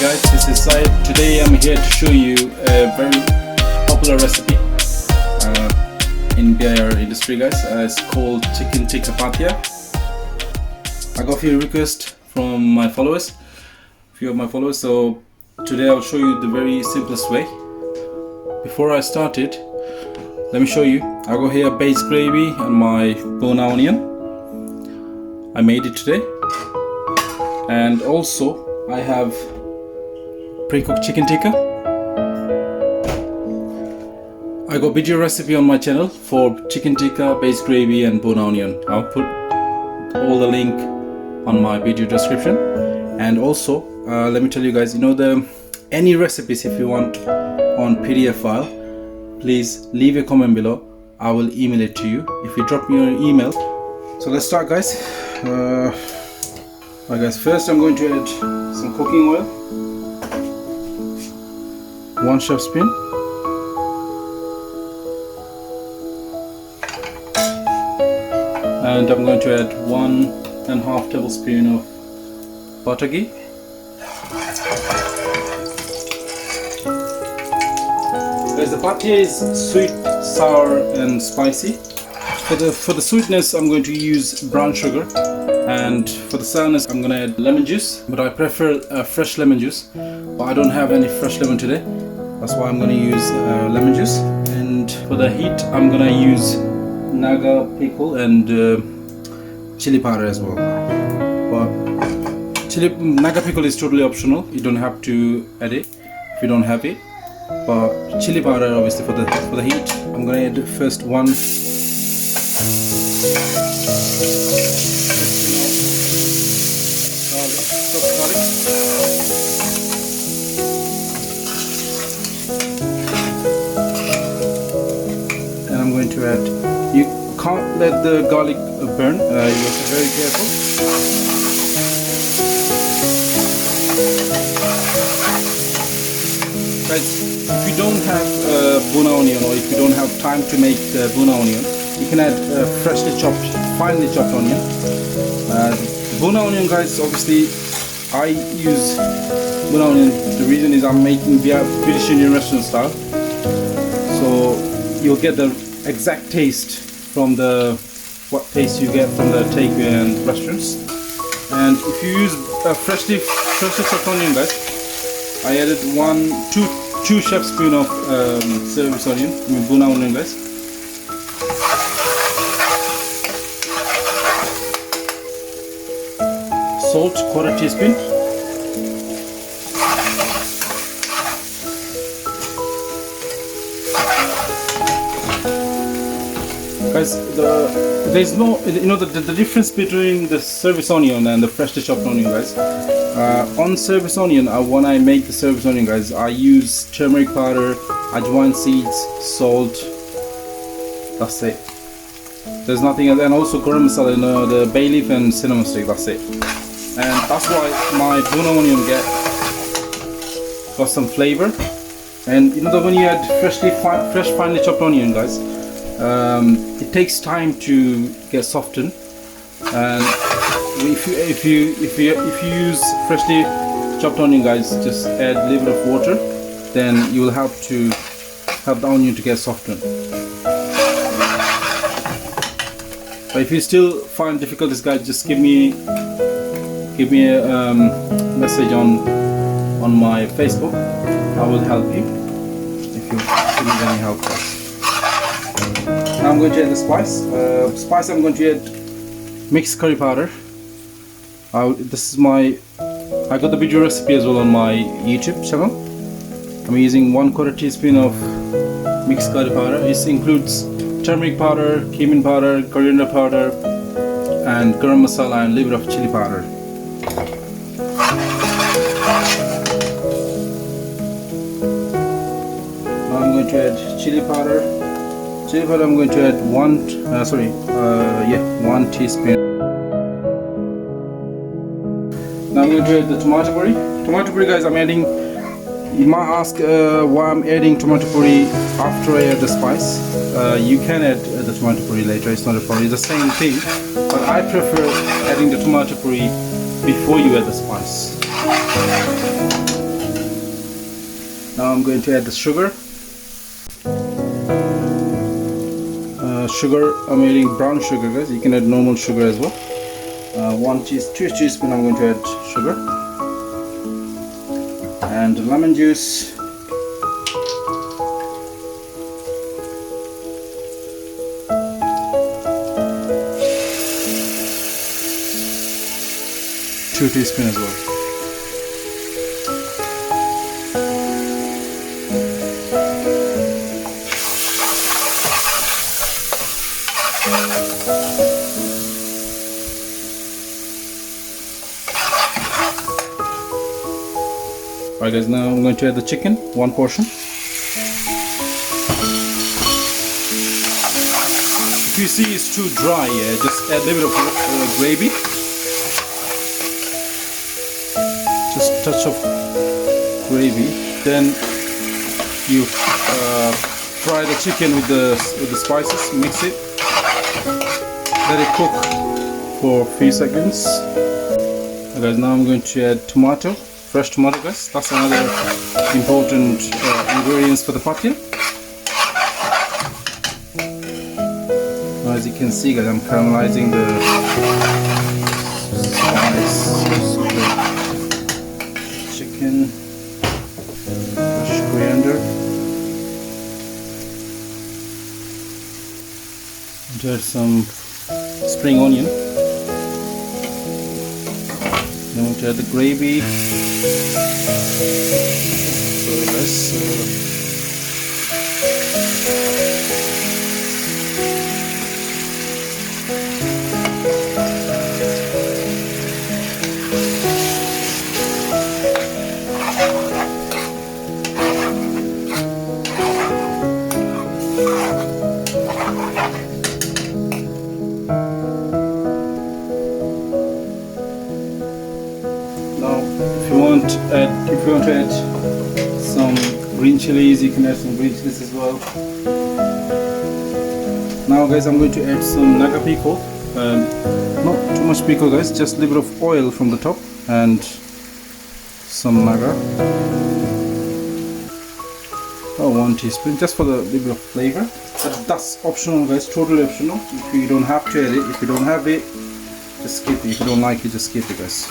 guys, this is Syed. Today I'm here to show you a very popular recipe in BIR industry, guys. It's called chicken Tikka Pathia. I got a few requests from my followers, so today I'll show you the very simplest way. Before I start it, let me show you. I got here base gravy and my bone onion. I made it today. And also I have pre-cooked chicken tikka. I got video recipe on my channel for chicken tikka, base gravy and bone onion. I'll put all the link on my video description. And also let me tell you guys, any recipes if you want on PDF file, please leave a comment below. I will email it to you if you drop me your email. So let's start, guys. Alright guys, first I'm going to add some cooking oil, 1 chef spoon, and I'm going to add 1.5 tablespoon of butter ghee. Guys, the pathia is sweet, sour and spicy. For the sweetness I'm going to use brown sugar. And for the sourness, I'm gonna add lemon juice, but I prefer fresh lemon juice. But I don't have any fresh lemon today. That's why I'm gonna use lemon juice. And for the heat, I'm gonna use naga pickle and chili powder as well. But naga pickle is totally optional. You don't have to add it if you don't have it. But chili powder, obviously, for the heat, I'm gonna add first one. And I'm going to add, you can't let the garlic burn, you have to be very careful. Guys, if you don't have bone onion, or if you don't have time to make bone onion, you can add finely chopped onion. Bone onion, guys, obviously I use bone onion. The reason is I'm making Britishian restaurant style, so you'll get the exact taste from what taste you get from the takeaway and restaurants. And if you use freshly chopped onion, guys, I added 2 chef spoon of service onion, bone onion, guys. Salt, 1/4 teaspoon. Guys, there's no, the difference between the service onion and the freshly chopped onion, guys. On service onion, when I make the service onion, guys, I use turmeric powder, ajwain seeds, salt. That's it. There's nothing else, and also garam masala, the bay leaf and cinnamon stick. That's it. And that's why my bone onion got some flavor. And when you add fresh finely chopped onion, guys, it takes time to get softened. And if you use freshly chopped onion, guys, just add a little bit of water, then you will help the onion to get softened. But if you still find difficulties, guys, just give me a message on my Facebook. I will help you if you need any help. Now I'm going to add the spice. I'm going to add mixed curry powder. I got the video recipe as well on my YouTube channel. I'm using 1/4 teaspoon of mixed curry powder. This includes turmeric powder, cumin powder, coriander powder, and garam masala and a little bit of chili powder. Now I'm going to add chili powder. I'm going to add 1 teaspoon. Now I'm going to add the tomato puree. Tomato puree, guys, I'm adding. You might ask why I'm adding tomato puree after I add the spice. You can add the tomato puree later, it's not a problem. It's the same thing, but I prefer adding the tomato puree before you add the spice. Now I'm going to add the sugar. Sugar, I'm adding brown sugar, guys. You can add normal sugar as well. 2 teaspoons I'm going to add sugar. And lemon juice. Two teaspoons as well. Alright guys, now I'm going to add the chicken, 1 portion. If you see it's too dry, just add a little bit of gravy. Just a touch of gravy. Then you fry the chicken with the spices, mix it. Let it cook for a few seconds. Okay, guys, now I'm going to add tomato. Fresh tomato, guys. That's another important ingredients for the pathia. As you can see, guys, I'm caramelizing the spice. Chicken, fresh coriander, and add some spring onion. Then we'll add the gravy. If you want to add some green chilies, you can add some green chilies as well. Now guys, I'm going to add some naga pickle. Not too much pickle, guys, just a little bit of oil from the top and some naga. 1 teaspoon, just for the little bit of flavor. That's optional, guys, totally optional. If you don't have to add it, if you don't have it, just skip it. If you don't like it, just skip it, guys.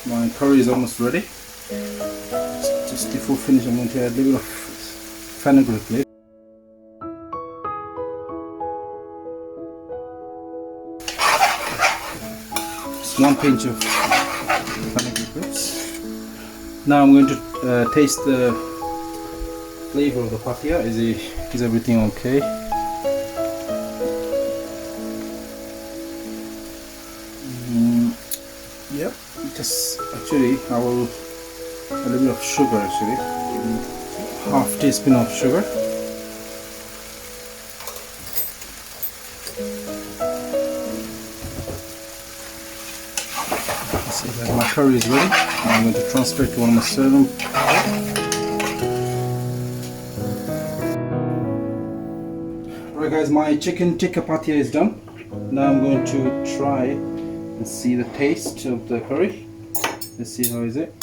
My curry is almost ready. Just before finish, I'm going to add a little bit of fenugreek leaf. Just 1 pinch of fenugreek leaves. Now I'm going to taste the flavor of the pathia. Is everything okay? Yep. Just actually, I will add a little bit of sugar. Actually, 1/2 teaspoon of sugar. See that my curry is ready. I'm going to transfer it to one of my serving. Alright guys, my chicken tikka pathia is done. Now I'm going to try and see the taste of the curry. Let's see how is it.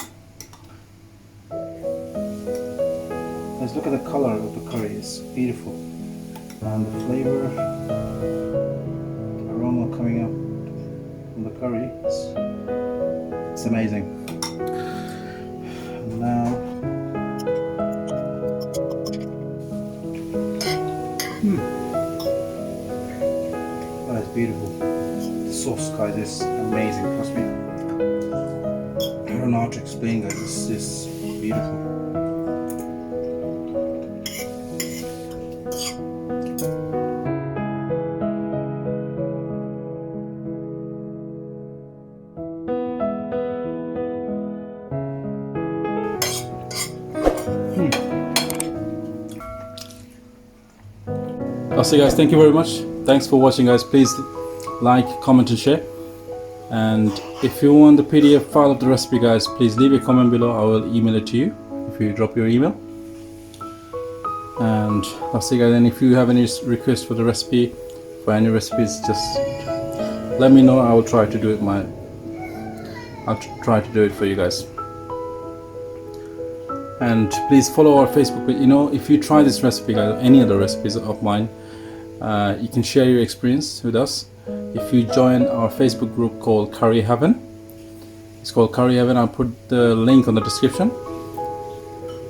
Let's look at the color of the curry. It's beautiful, and the flavor, the aroma coming up from the curry. It's amazing. Now, that's beautiful. The sauce, guys, is amazing. Trust me. I don't know how to explain, guys. It's just beautiful. So guys, thank you very much. Thanks for watching, guys. Please like, comment and share. And if you want the PDF file of the recipe, guys, please leave a comment below. I will email it to you if you drop your email. And that's it, guys. And if you have any requests for the recipe, for any recipes, just let me know. I will try to do it. I'll try to do it for you guys. And please follow our Facebook page. You know, if you try this recipe, guys, or any other recipes of mine, you can share your experience with us. If you join our Facebook group called Curry Heaven, it's called Curry Heaven. I'll put the link on the description.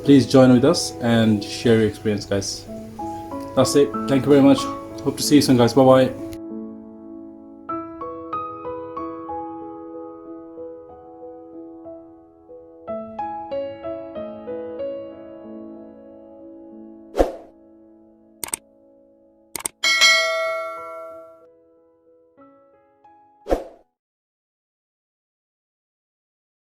Please join with us and share your experience, guys. That's it. Thank you very much. Hope to see you soon, guys. Bye bye.